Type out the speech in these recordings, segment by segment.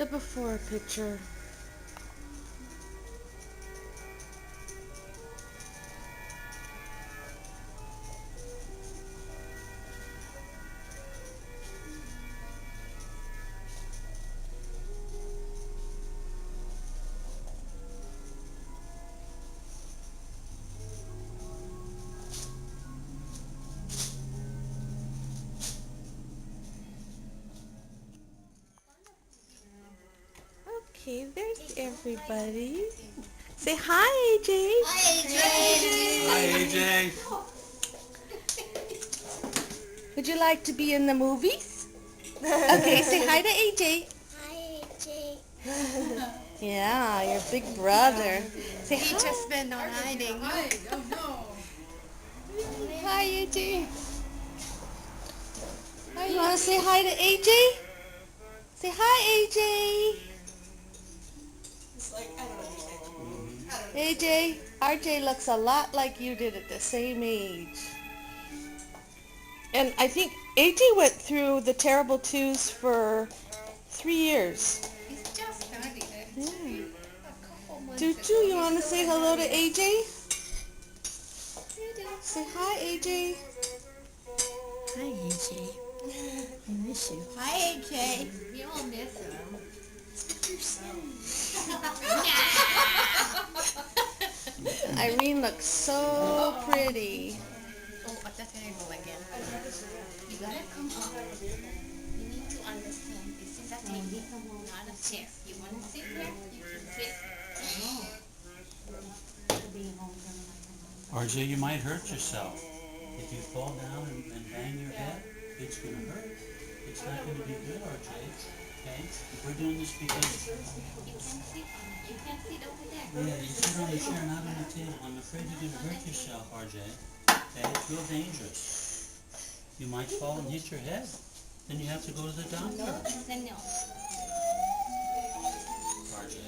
the before picture. Okay, there's everybody. Say hi, AJ. Hi, AJ. Would you like to be in the movies? Okay, say hi to AJ. Hi, AJ. Yeah, your big brother. Say He hi. just been on hiding. Hi, AJ. You want to say hi to AJ? Say hi, AJ. AJ, RJ looks a lot like you did at the same age. And I think AJ went through the Terrible Twos for 3 years. He's just starting it. Yeah. A couple months Tutu, ago. you want to say hello to AJ? Say hi, AJ. Hi, AJ. I miss you. Hi, AJ. We all miss him. Irene looks so pretty. Oh, at the table again. You gotta come up. You need to understand this is a table, not a chair. You wanna sit here? You can sit. RJ, you might hurt yourself. If you fall down and bang your head, it's going to hurt. It's not going to be good, RJ. Okay? We're doing this because... You can sit on it. You can sit over there. Yeah, you sit on the chair, not on the table. I'm afraid you're going to hurt yourself, RJ. Okay? It's real dangerous. You might fall and hit your head. Then you have to go to the doctor. No, then no. RJ.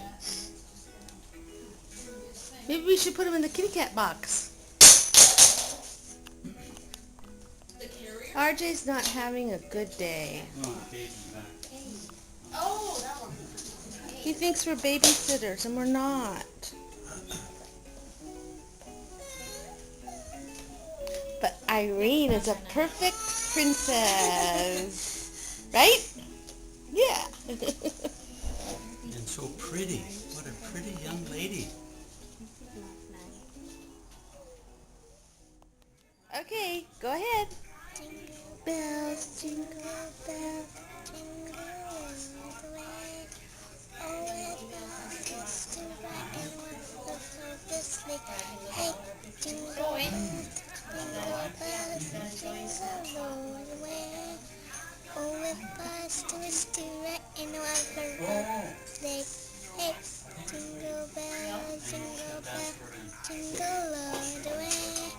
Maybe we should put him in the kitty cat box. RJ's not having a good day. Oh, baby's back. Oh, that one. He thinks we're babysitters, and we're not. But Irene is a perfect princess. Right? Yeah. And so pretty. What a pretty young lady. Okay, go ahead. Jingle bells, jingle bells, jingle all the way. Oh, it bells to ride and one look on the sleigh. Hey, jingle bells, jingle all the way. Oh, it bells to ride and one look on the sleigh. Hey, jingle bells, jingle all the way.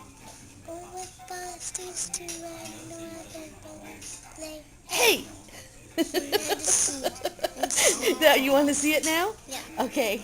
Oh, it bells to ride and one look on the sleigh. Hey! Now, you want to see it now? Yeah. Okay.